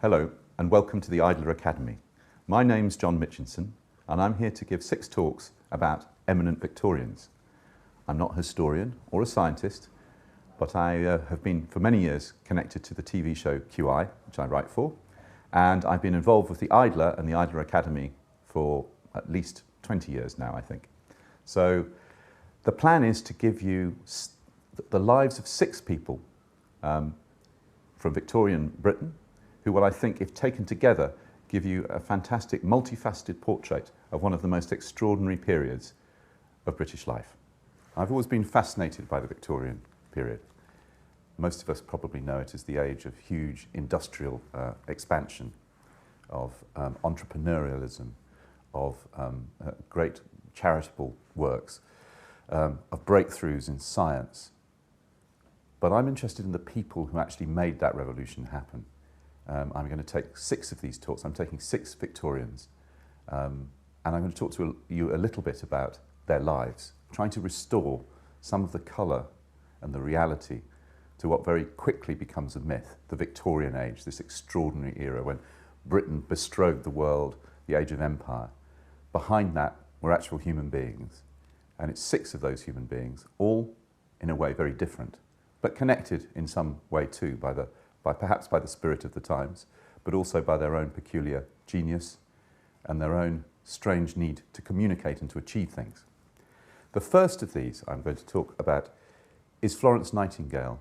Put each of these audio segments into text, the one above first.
Hello and welcome to the Idler Academy. My name's John Mitchinson and I'm here to give 6 talks about eminent Victorians. I'm not a historian or a scientist, but I have been for many years connected to the TV show QI, which I write for, and I've been involved with the Idler and the Idler Academy for at least 20 years now, I think. So the plan is to give you the lives of 6 people from Victorian Britain, who will, I think, if taken together, give you a fantastic, multifaceted portrait of one of the most extraordinary periods of British life. I've always been fascinated by the Victorian period. Most of us probably know it as the age of huge industrial expansion, of entrepreneurialism, of great charitable works, of breakthroughs in science. But I'm interested in the people who actually made that revolution happen. I'm going to take 6 of these talks. I'm taking 6 Victorians, and I'm going to talk to you a little bit about their lives, trying to restore some of the colour and the reality to what very quickly becomes a myth, the Victorian age, this extraordinary era when Britain bestrode the world, the age of empire. Behind that were actual human beings, and it's 6 of those human beings, all in a way very different, but connected in some way too perhaps by the spirit of the times, but also by their own peculiar genius and their own strange need to communicate and to achieve things. The first of these I'm going to talk about is Florence Nightingale.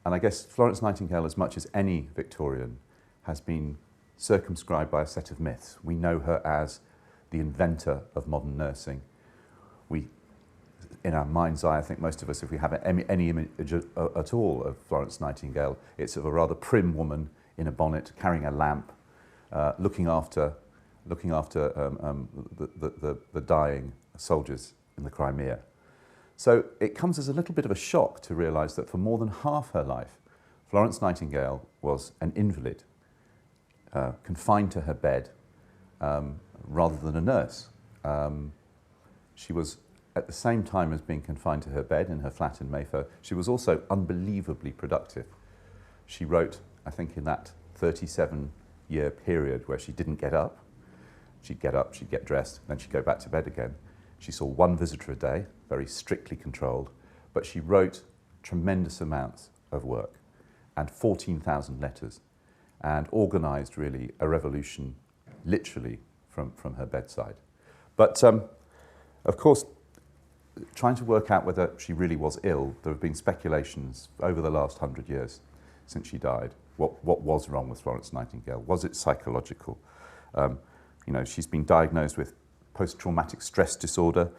And I guess Florence Nightingale, as much as any Victorian, has been circumscribed by a set of myths. We know her as the inventor of modern nursing. In our mind's eye, I think most of us, if we have any image at all of Florence Nightingale, it's of a rather prim woman in a bonnet, carrying a lamp, looking after the dying soldiers in the Crimea. So it comes as a little bit of a shock to realise that for more than half her life, Florence Nightingale was an invalid, confined to her bed, rather than a nurse. She was, at the same time as being confined to her bed in her flat in Mayfair, she was also unbelievably productive. She wrote, I think, in that 37-year period where she didn't get up. She'd get up, she'd get dressed, then she'd go back to bed again. She saw 1 visitor a day, very strictly controlled, but she wrote tremendous amounts of work and 14,000 letters and organised really a revolution literally from her bedside. But of course, trying to work out whether she really was ill, there have been speculations over the last 100 years since she died. What was wrong with Florence Nightingale? Was it psychological? You know, she's been diagnosed with post-traumatic stress disorder,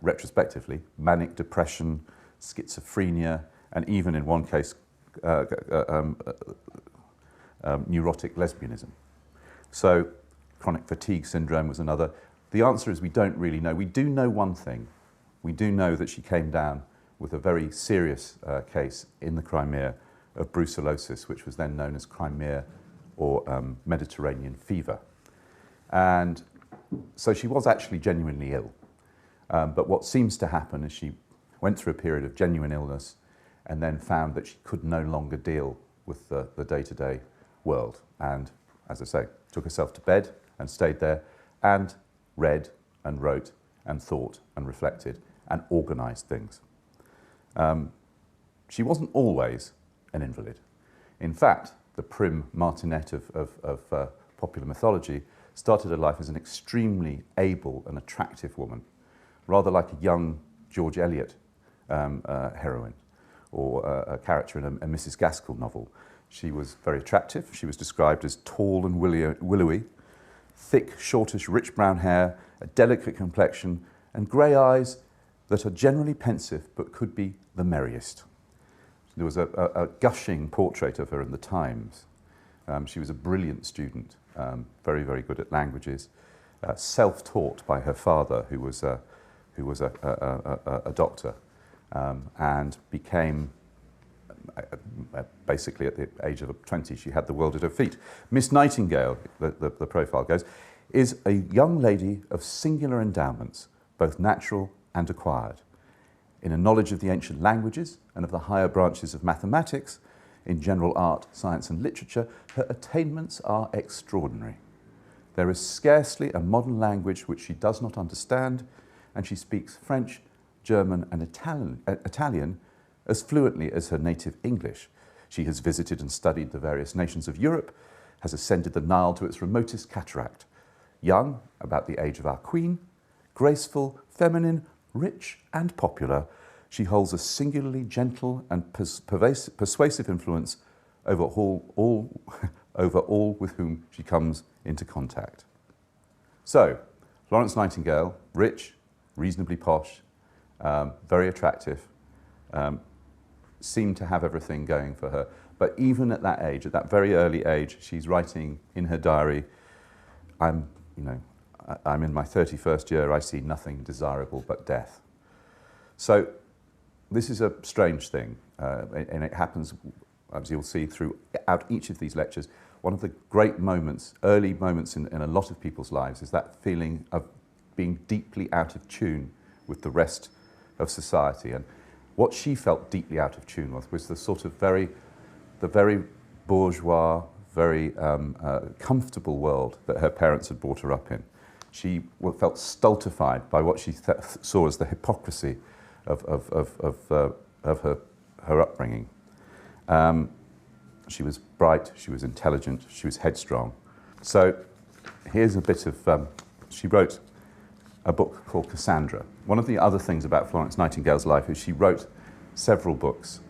retrospectively, manic depression, schizophrenia, and even in one case, neurotic lesbianism. So chronic fatigue syndrome was another. The answer is we don't really know. We do know one thing. We do know that she came down with a very serious case in the Crimea of brucellosis, which was then known as Crimea or Mediterranean fever. And so she was actually genuinely ill. But what seems to happen is she went through a period of genuine illness and then found that she could no longer deal with the day-to-day world. And, as I say, took herself to bed and stayed there and read and wrote and thought and reflected and organised things. She wasn't always an invalid. In fact, the prim martinet of popular mythology started her life as an extremely able and attractive woman, rather like a young George Eliot heroine or a character in a Mrs. Gaskell novel. She was very attractive. She was described as tall and willowy, thick, shortish, rich brown hair, a delicate complexion, and grey eyes that are generally pensive but could be the merriest. There was a gushing portrait of her in the Times. She was a brilliant student, very, very good at languages, self-taught by her father, who was a doctor, and became, basically at the age of 20, she had the world at her feet. Miss Nightingale, the profile goes, is a young lady of singular endowments, both natural and acquired. In a knowledge of the ancient languages and of the higher branches of mathematics, in general art, science and literature, her attainments are extraordinary. There is scarcely a modern language which she does not understand, and she speaks French, German and Italian as fluently as her native English. She has visited and studied the various nations of Europe, has ascended the Nile to its remotest cataract. Young, about the age of our Queen, graceful, feminine, rich and popular, she holds a singularly gentle and persuasive influence over all with whom she comes into contact. So, Florence Nightingale, rich, reasonably posh, very attractive, seemed to have everything going for her. But even at that age, at that very early age, she's writing in her diary, I'm in my 31st year, I see nothing desirable but death. So this is a strange thing, and it happens, as you'll see throughout each of these lectures. One of the great moments, early moments in a lot of people's lives is that feeling of being deeply out of tune with the rest of society. And what she felt deeply out of tune with was the sort of the very bourgeois, very comfortable world that her parents had brought her up in. She felt stultified by what she saw as the hypocrisy of her upbringing. She was bright, she was intelligent, she was headstrong. So here's a bit of, she wrote a book called Cassandra. One of the other things about Florence Nightingale's life is she wrote several books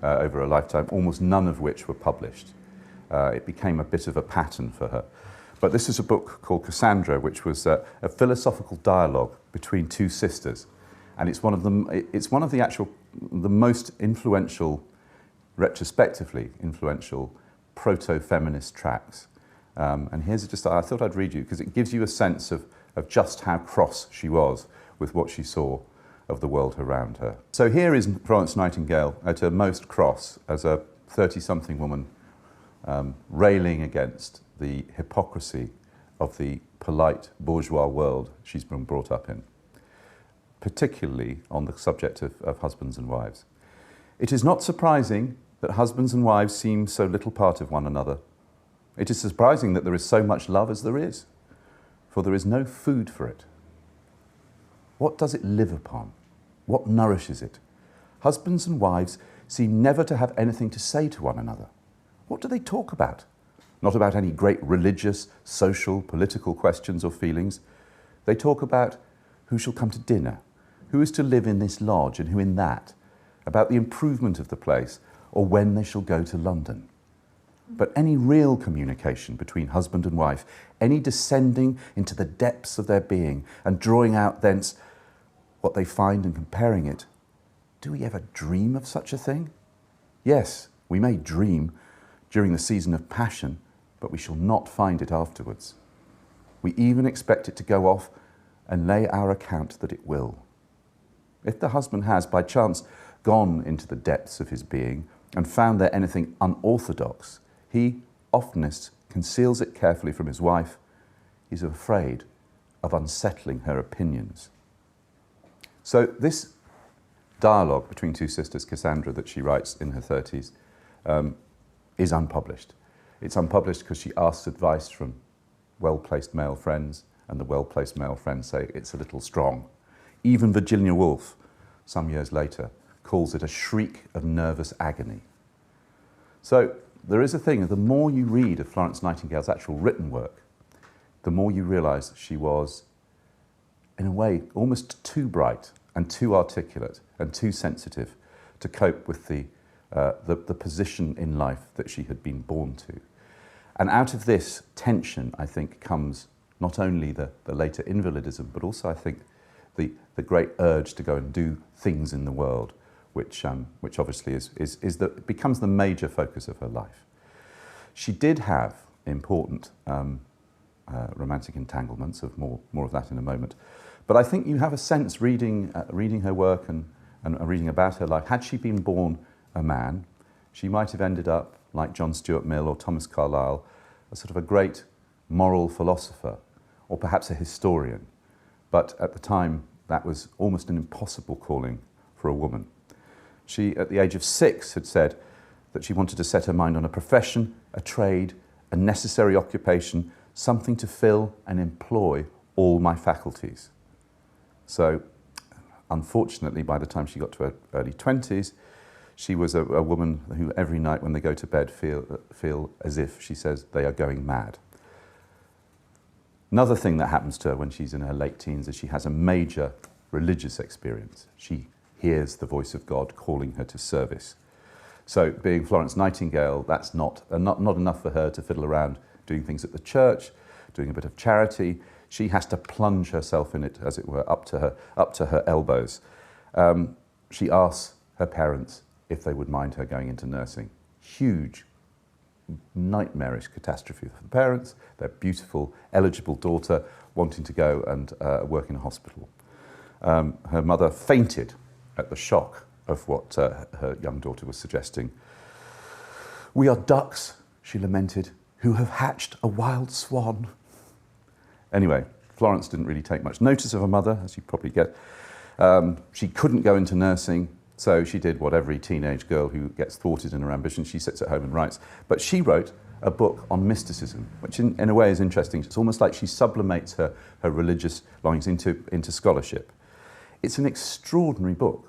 over a lifetime, almost none of which were published. It became a bit of a pattern for her. But this is a book called Cassandra, which was a philosophical dialogue between two sisters. And it's one of the most influential, retrospectively influential, proto-feminist tracts. And here's just, I thought I'd read you, because it gives you a sense of just how cross she was with what she saw of the world around her. So here is Florence Nightingale at her most cross as a 30-something woman, railing against the hypocrisy of the polite bourgeois world she's been brought up in, particularly on the subject of husbands and wives. It is not surprising that husbands and wives seem so little part of one another. It is surprising that there is so much love as there is, for there is no food for it. What does it live upon? What nourishes it? Husbands and wives seem never to have anything to say to one another. What do they talk about? Not about any great religious, social, political questions or feelings. They talk about who shall come to dinner, who is to live in this lodge and who in that, about the improvement of the place, or when they shall go to London. But any real communication between husband and wife, any descending into the depths of their being and drawing out thence what they find and comparing it, do we ever dream of such a thing? Yes, we may dream during the season of passion, but we shall not find it afterwards. We even expect it to go off and lay our account that it will. If the husband has, by chance, gone into the depths of his being and found there anything unorthodox, he oftenest conceals it carefully from his wife. He's afraid of unsettling her opinions. So this dialogue between two sisters, Cassandra, that she writes in her 30s, is unpublished. It's unpublished because she asks advice from well-placed male friends, and the well-placed male friends say it's a little strong. Even Virginia Woolf, some years later, calls it a shriek of nervous agony. So there is a thing, the more you read of Florence Nightingale's actual written work, the more you realise she was, in a way, almost too bright and too articulate and too sensitive to cope with the position in life that she had been born to. And out of this tension, I think, comes not only the later invalidism, but also, I think, the great urge to go and do things in the world, which obviously becomes the major focus of her life. She did have important romantic entanglements, of more of that in a moment. But I think you have a sense, reading her work and reading about her life, had she been born a man, she might have ended up, like John Stuart Mill or Thomas Carlyle, a sort of a great moral philosopher, or perhaps a historian. But at the time, that was almost an impossible calling for a woman. She, at the age of 6, had said that she wanted to set her mind on a profession, a trade, a necessary occupation, something to fill and employ all my faculties. So, unfortunately, by the time she got to her early 20s, she was a woman who every night when they go to bed feel as if, she says, they are going mad. Another thing that happens to her when she's in her late teens is she has a major religious experience. She hears the voice of God calling her to service. So being Florence Nightingale, that's not enough for her to fiddle around doing things at the church, doing a bit of charity. She has to plunge herself in it, as it were, up to her elbows. She asks her parents if they would mind her going into nursing. Huge, nightmarish catastrophe for the parents, their beautiful, eligible daughter wanting to go and work in a hospital. Her mother fainted at the shock of what her young daughter was suggesting. "We are ducks," she lamented, "who have hatched a wild swan." Anyway, Florence didn't really take much notice of her mother, as you probably get. She couldn't go into nursing, so she did what every teenage girl who gets thwarted in her ambition, she sits at home and writes. But she wrote a book on mysticism, which in a way is interesting. It's almost like she sublimates her religious longings into scholarship. It's an extraordinary book,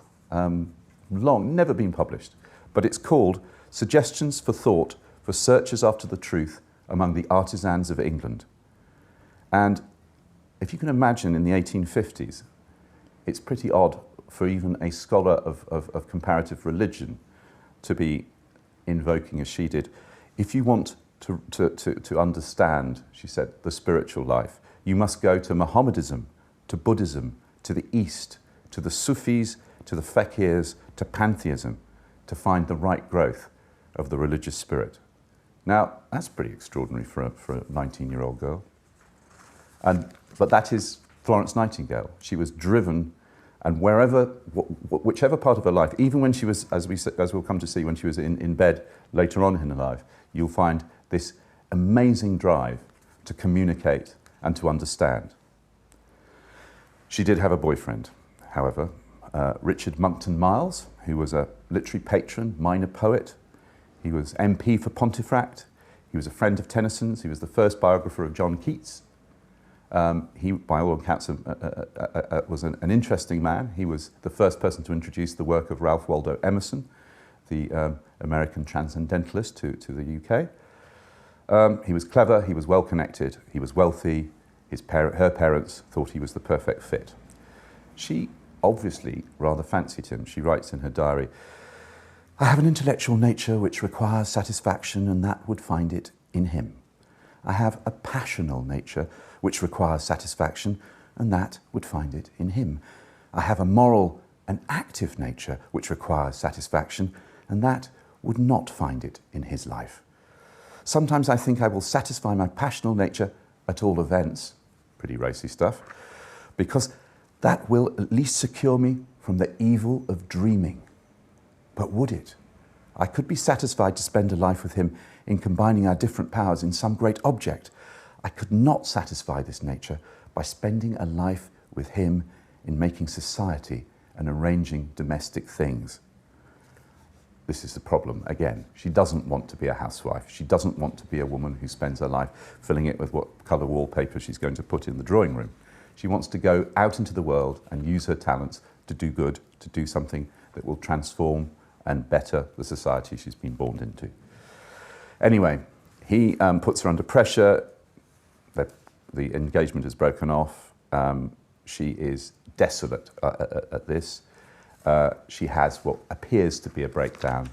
long, never been published, but it's called Suggestions for Thought for Searchers After the Truth Among the Artisans of England. And if you can imagine in the 1850s, it's pretty odd for even a scholar of comparative religion to be invoking, as she did. If you want to understand, she said, the spiritual life, you must go to Mohammedanism, to Buddhism, to the East, to the Sufis, to the fakirs, to pantheism, to find the right growth of the religious spirit. Now, that's pretty extraordinary for a 19-year-old girl. But that is Florence Nightingale. She was driven, and whichever part of her life, even when she was, as we'll come to see, when she was in bed later on in her life, you'll find this amazing drive to communicate and to understand. She did have a boyfriend, however, Richard Monckton Miles, who was a literary patron, minor poet. He was MP for Pontefract. He was a friend of Tennyson's. He was the first biographer of John Keats. He, by all accounts, was an interesting man. He was the first person to introduce the work of Ralph Waldo Emerson, the American transcendentalist, to the UK. He was clever, he was well-connected, he was wealthy. Her parents thought he was the perfect fit. She obviously rather fancied him. She writes in her diary, "I have an intellectual nature which requires satisfaction, and that would find it in him. I have a passional nature which requires satisfaction, and that would find it in him. I have a moral and active nature which requires satisfaction, and that would not find it in his life. Sometimes I think I will satisfy my passional nature at all events," pretty racy stuff, "because that will at least secure me from the evil of dreaming. But would it? I could be satisfied to spend a life with him in combining our different powers in some great object. I could not satisfy this nature by spending a life with him in making society and arranging domestic things." This is the problem again. She doesn't want to be a housewife. She doesn't want to be a woman who spends her life filling it with what colour wallpaper she's going to put in the drawing room. She wants to go out into the world and use her talents to do good, to do something that will transform and better the society she's been born into. Anyway, he puts her under pressure. The engagement is broken off. She is desolate at this. She has what appears to be a breakdown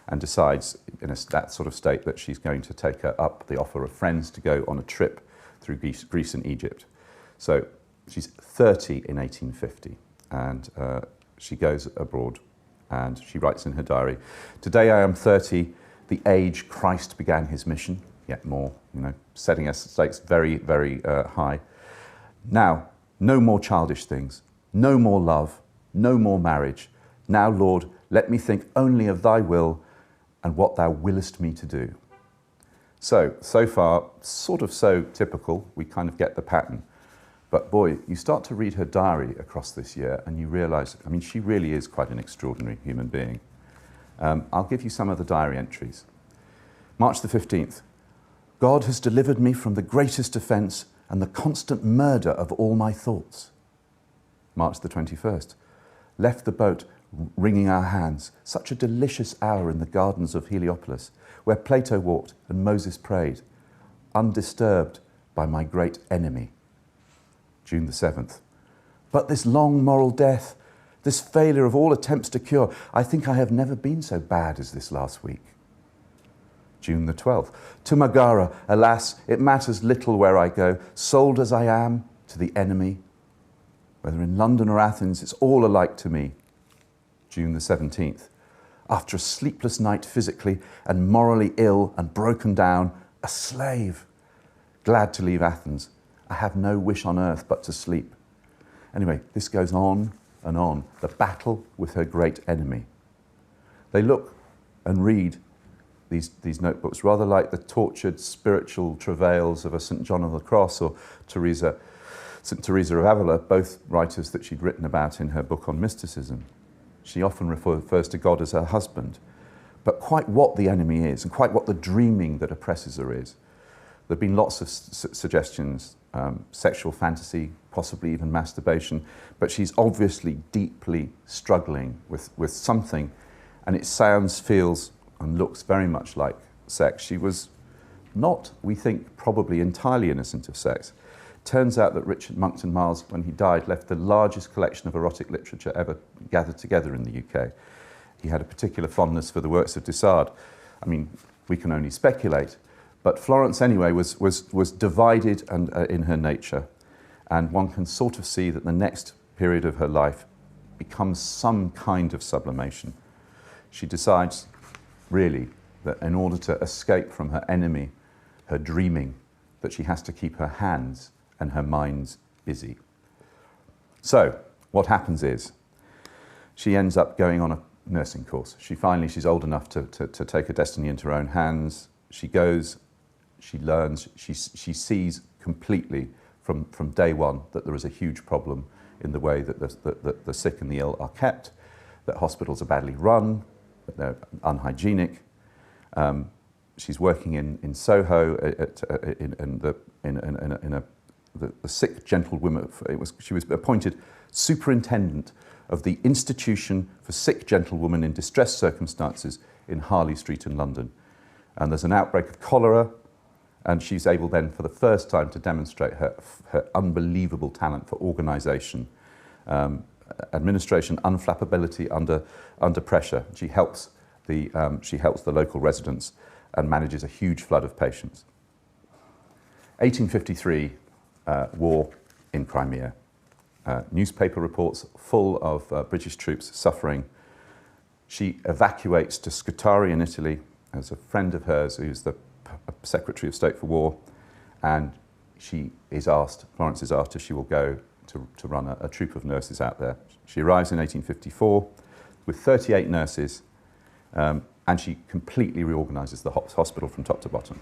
and decides in that sort of state that she's going to take up the offer of friends to go on a trip through Greece and Egypt. So she's 30 in 1850 and she goes abroad and she writes in her diary, "Today I am 30, the age Christ began his mission," yet more, setting her stakes very, very high. "Now, no more childish things, no more love, no more marriage. Now, Lord, let me think only of thy will and what thou willest me to do." So far, sort of so typical, we kind of get the pattern. But boy, you start to read her diary across this year and you realise, I mean, she really is quite an extraordinary human being. I'll give you some of the diary entries. March the 15th. God has delivered me from the greatest offence and the constant murder of all my thoughts. March the 21st. Left the boat wringing our hands. Such a delicious hour in the gardens of Heliopolis, where Plato walked and Moses prayed, undisturbed by my great enemy. June the 7th. But this long moral death, this failure of all attempts to cure, I think I have never been so bad as this last week. June the 12th. To Megara, alas, it matters little where I go, sold as I am to the enemy. Whether in London or Athens, it's all alike to me. June the 17th. After a sleepless night physically and morally ill and broken down, a slave, glad to leave Athens. I have no wish on earth but to sleep. Anyway, this goes on and on. The battle with her great enemy. They look and read these notebooks rather like the tortured spiritual travails of a St. John of the Cross or St. Teresa of Avila, both writers that she'd written about in her book on mysticism. She often refers to God as her husband. But quite what the enemy is and quite what the dreaming that oppresses her is. There have been lots of suggestions, sexual fantasy, possibly even masturbation, but she's obviously deeply struggling with something, and it sounds, feels, and looks very much like sex. She was not, we think, probably entirely innocent of sex. Turns out that Richard Monckton Miles, when he died, left the largest collection of erotic literature ever gathered together in the UK. He had a particular fondness for the works of Dessart. I mean, we can only speculate. But Florence, anyway, was divided and, in her nature. And one can sort of see that the next period of her life becomes some kind of sublimation. She decides, really, that in order to escape from her enemy, her dreaming, that she has to keep her hands and her minds busy. So, what happens is, she ends up going on a nursing course. She's old enough to take her destiny into her own hands. She goes, she learns, she sees completely from day one that there is a huge problem in the way that the sick and the ill are kept, that hospitals are badly run, that they're unhygienic. She's working in Soho in the sick gentlewoman. She was appointed superintendent of the Institution for Sick Gentlewomen in Distressed Circumstances in Harley Street in London. And there's an outbreak of cholera, and she's able then for the first time to demonstrate her unbelievable talent for organisation, administration, unflappability under pressure. She helps the local residents and manages a huge flood of patients. 1853, war in Crimea. Newspaper reports full of British troops suffering. She evacuates to Scutari in Italy as a friend of hers who's the Secretary of State for War, and Florence is asked if she will go to run a troop of nurses out there. She arrives in 1854 with 38 nurses, and she completely reorganises the hospital from top to bottom.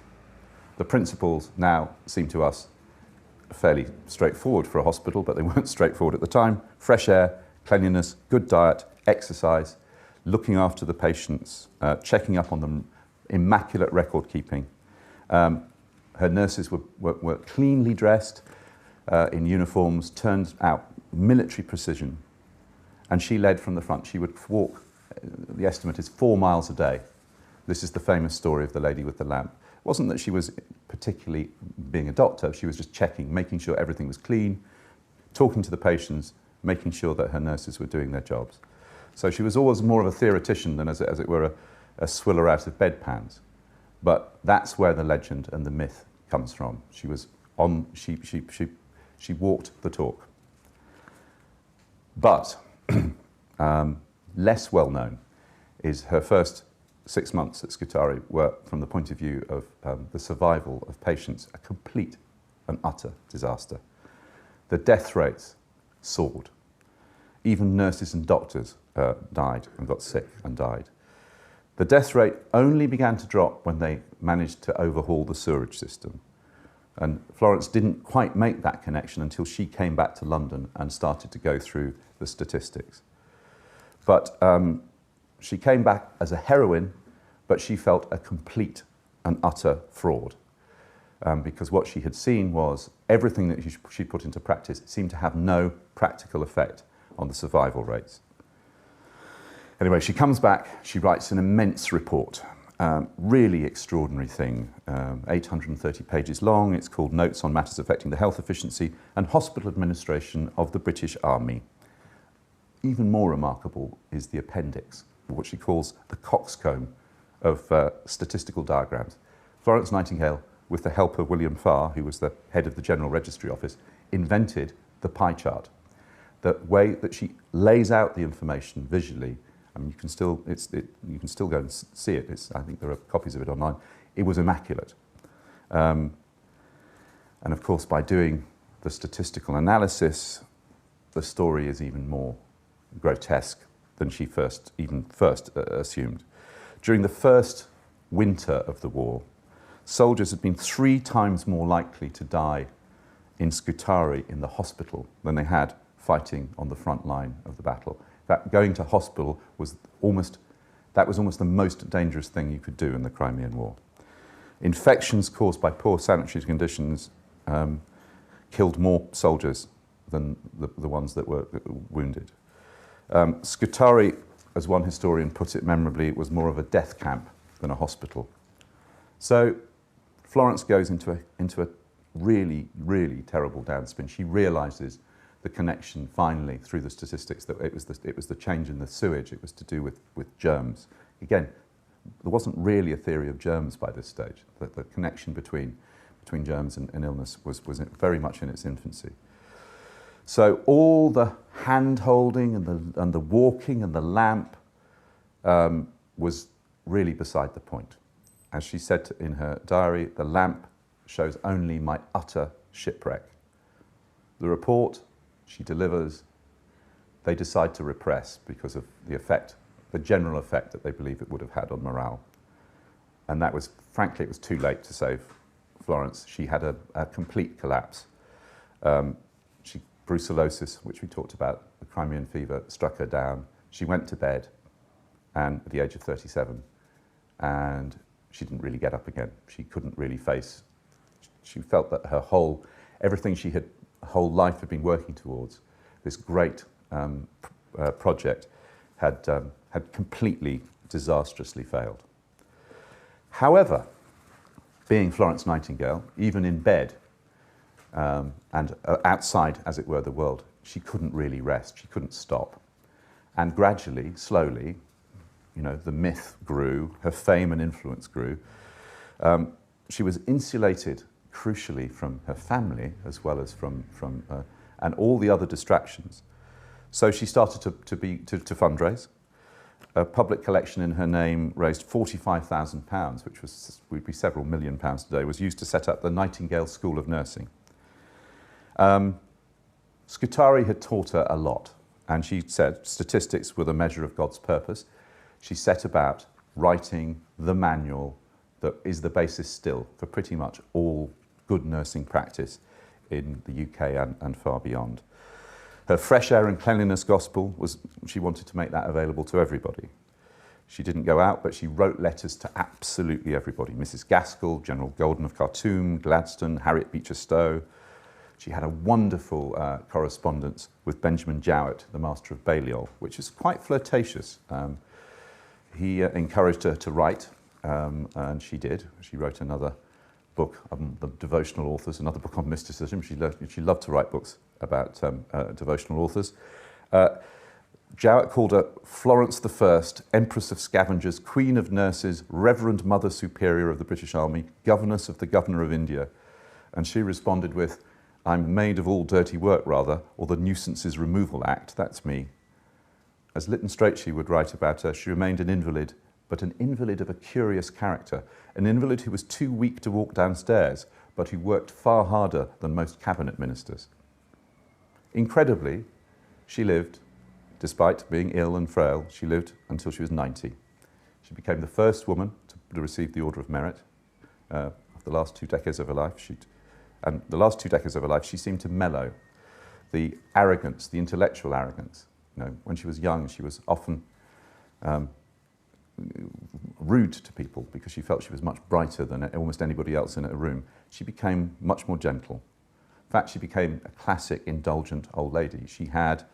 The principles now seem to us fairly straightforward for a hospital, but they weren't straightforward at the time. Fresh air, cleanliness, good diet, exercise, looking after the patients, checking up on them, immaculate record keeping. Her nurses were cleanly dressed in uniforms, turned out military precision, and she led from the front. She would walk, the estimate is 4 miles a day. This is the famous story of the lady with the lamp. It wasn't that she was particularly being a doctor, she was just checking, making sure everything was clean, talking to the patients, making sure that her nurses were doing their jobs. So she was always more of a theoretician than, as it were, a swiller out of bedpans. But that's where the legend and the myth comes from. She walked the talk. But less well known is her first 6 months at Scutari were, from the point of view of the survival of patients, a complete and utter disaster. The death rates soared. Even nurses and doctors died and got sick and died. The death rate only began to drop when they managed to overhaul the sewerage system. And Florence didn't quite make that connection until she came back to London and started to go through the statistics. But she came back as a heroine, but she felt a complete and utter fraud. Because what she had seen was everything that she put into practice seemed to have no practical effect on the survival rates. Anyway, she comes back, she writes an immense report, really extraordinary thing, 830 pages long. It's called Notes on Matters Affecting the Health Efficiency and Hospital Administration of the British Army. Even more remarkable is the appendix, what she calls the coxcomb of statistical diagrams. Florence Nightingale, with the help of William Farr, who was the head of the General Registry Office, invented the pie chart. The way that she lays out the information visually, I mean, you can still go and see it. I think there are copies of it online. It was immaculate. And of course, by doing the statistical analysis, the story is even more grotesque than she first assumed. During the first winter of the war, soldiers had been 3 times more likely to die in Scutari in the hospital than they had fighting on the front line of the battle. In fact, going to hospital was almost the most dangerous thing you could do in the Crimean War. Infections caused by poor sanitary conditions killed more soldiers than the ones that were wounded. Scutari, as one historian put it memorably, was more of a death camp than a hospital. So Florence goes into a really, really terrible downspin. She realises the connection finally through the statistics that it was the change in the sewage. It was to do with germs. Again, there wasn't really a theory of germs by this stage. The connection between germs and illness was very much in its infancy. So all the hand-holding and the walking and the lamp was really beside the point. As she said in her diary, the lamp shows only my utter shipwreck. The report she delivers, they decide to repress because of the general effect that they believe it would have had on morale. And that was, frankly, it was too late to save Florence. She had a complete collapse. Brucellosis, which we talked about, the Crimean fever, struck her down. She went to bed and at the age of 37, and she didn't really get up again. She couldn't really face. She felt that everything she had, her whole life had been working towards, this great project, had completely disastrously failed. However, being Florence Nightingale, even in bed and outside, as it were, the world, she couldn't really rest. She couldn't stop. And gradually, slowly, the myth grew, her fame and influence grew. She was insulated, crucially, from her family as well as from and all the other distractions. So she started to fundraise. A public collection in her name raised £45,000, which would be several million pounds today, was used to set up the Nightingale School of Nursing. Scutari had taught her a lot, and she said statistics were the measure of God's purpose. She set about writing the manual that is the basis still for pretty much all good nursing practice in the UK and far beyond. Her fresh air and cleanliness gospel she wanted to make that available to everybody. She didn't go out, but she wrote letters to absolutely everybody. Mrs. Gaskell, General Golden of Khartoum, Gladstone, Harriet Beecher Stowe. She had a wonderful correspondence with Benjamin Jowett, the Master of Balliol, which is quite flirtatious. He encouraged her to write, and she did. She wrote another book on the devotional authors, another book on mysticism. She loved to write books about devotional authors. Jowett called her Florence I, Empress of Scavengers, Queen of Nurses, Reverend Mother Superior of the British Army, Governess of the Governor of India. And she responded with, I'm maid of all dirty work, rather, or the Nuisances Removal Act, that's me. As Lytton Strachey would write about her, she remained an invalid, but an invalid of a curious character, an invalid who was too weak to walk downstairs, but who worked far harder than most cabinet ministers. Incredibly, she lived, despite being ill and frail, she lived until she was 90. She became the first woman to receive the Order of Merit. Of the last 2 decades of her life, she'd and the last 2 decades of her life, she seemed to mellow. The arrogance, the intellectual arrogance. You know, when she was young, she was often rude to people because she felt she was much brighter than almost anybody else in a room. She became much more gentle. In fact, she became a classic indulgent old lady. She had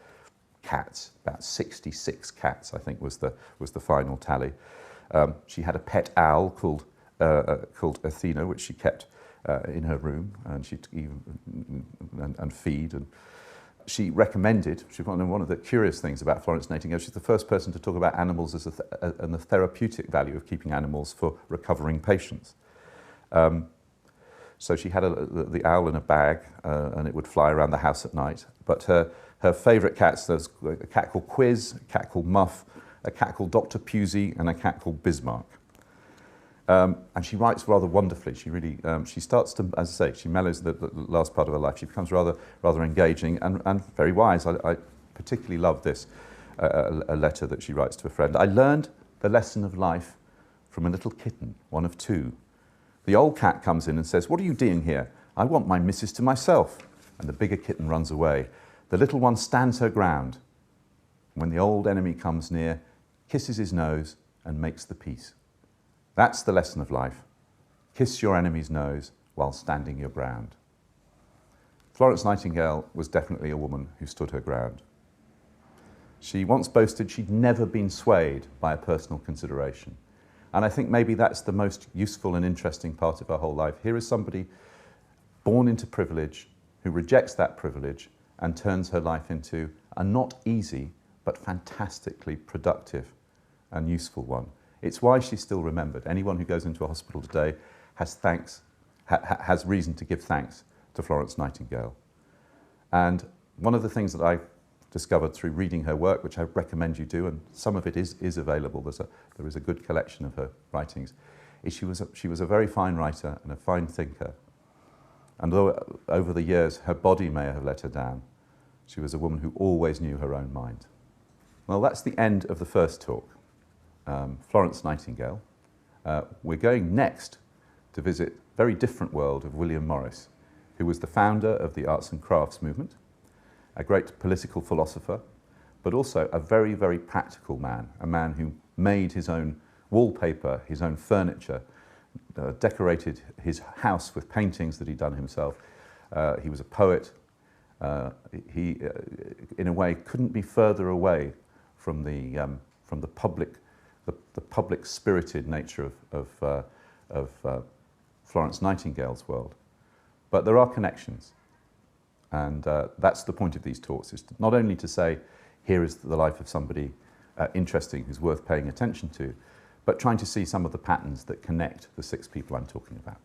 cats, about 66 cats, I think was the final tally. She had a pet owl called Athena, which she kept in her room, and she'd and feed. And she recommended. One of the curious things about Florence Nightingale, she's the first person to talk about animals as and the therapeutic value of keeping animals for recovering patients. So she had the owl in a bag, and it would fly around the house at night. But her favourite cats, there's a cat called Quiz, a cat called Muff, a cat called Dr. Pusey, and a cat called Bismarck. And she writes rather wonderfully. She really, she starts to, as I say, she mellows the last part of her life. She becomes rather engaging and very wise. I particularly love this, a letter that she writes to a friend. I learned the lesson of life from a little kitten, one of 2. The old cat comes in and says, "What are you doing here? I want my missus to myself." And the bigger kitten runs away. The little one stands her ground. When the old enemy comes near, kisses his nose and makes the peace. That's the lesson of life. Kiss your enemy's nose while standing your ground. Florence Nightingale was definitely a woman who stood her ground. She once boasted she'd never been swayed by a personal consideration. And I think maybe that's the most useful and interesting part of her whole life. Here is somebody born into privilege who rejects that privilege and turns her life into a not easy but fantastically productive and useful one. It's why she's still remembered. Anyone who goes into a hospital today has reason to give thanks to Florence Nightingale. And one of the things that I discovered through reading her work, which I recommend you do, and some of it is available, there is a good collection of her writings, is she was a very fine writer and a fine thinker. And though over the years her body may have let her down, she was a woman who always knew her own mind. Well, that's the end of the first talk. Florence Nightingale. We're going next to visit a very different world of William Morris, who was the founder of the arts and crafts movement, a great political philosopher, but also a very, very practical man, a man who made his own wallpaper, his own furniture, decorated his house with paintings that he'd done himself. He was a poet. He, in a way, couldn't be further away from the public spirited nature of Florence Nightingale's world. But there are connections. And that's the point of these talks, is not only to say, here is the life of somebody interesting who's worth paying attention to, but trying to see some of the patterns that connect the 6 people I'm talking about.